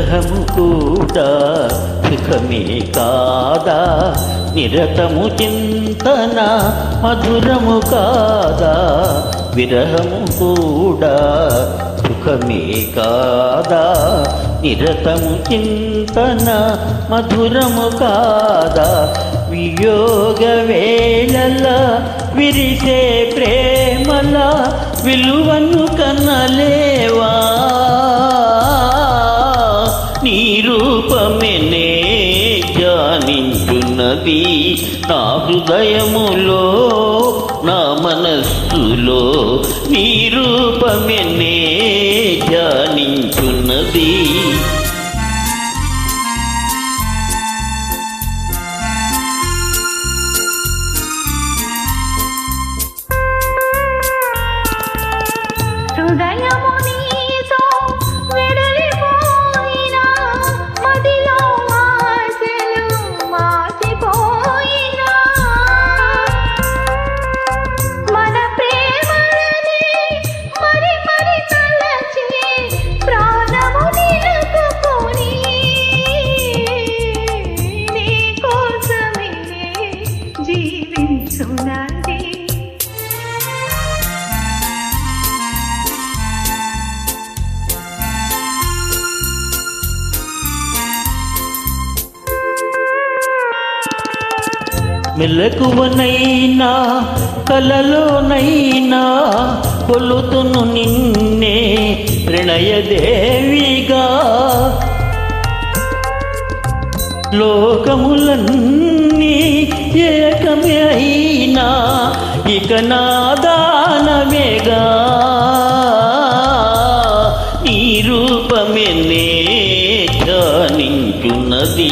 విరహము కూడా సుఖమే కాదా, నిరతము చింతన మధురము కాదా, విరహము కూడా సుఖమే కాదా, నిరతము చింతన మధురము కాదా, వియోగ వేళల విరిసే ప్రేమల విలువను కనలేవా, నీ రూపమేనే ధ్యానించున్నది నా హృదయములో నా మనస్సులో, నీ రూపమేనే ధ్యానించున్నది. మెలకువనైనా కలలోనైనా కొలుతును నిన్నే ప్రణయదేవిగా, లోకములన్నీ ఏకమే అయినా ఇక నాదానమేగా, నీ రూపమేనే ధ్యానించున్నది.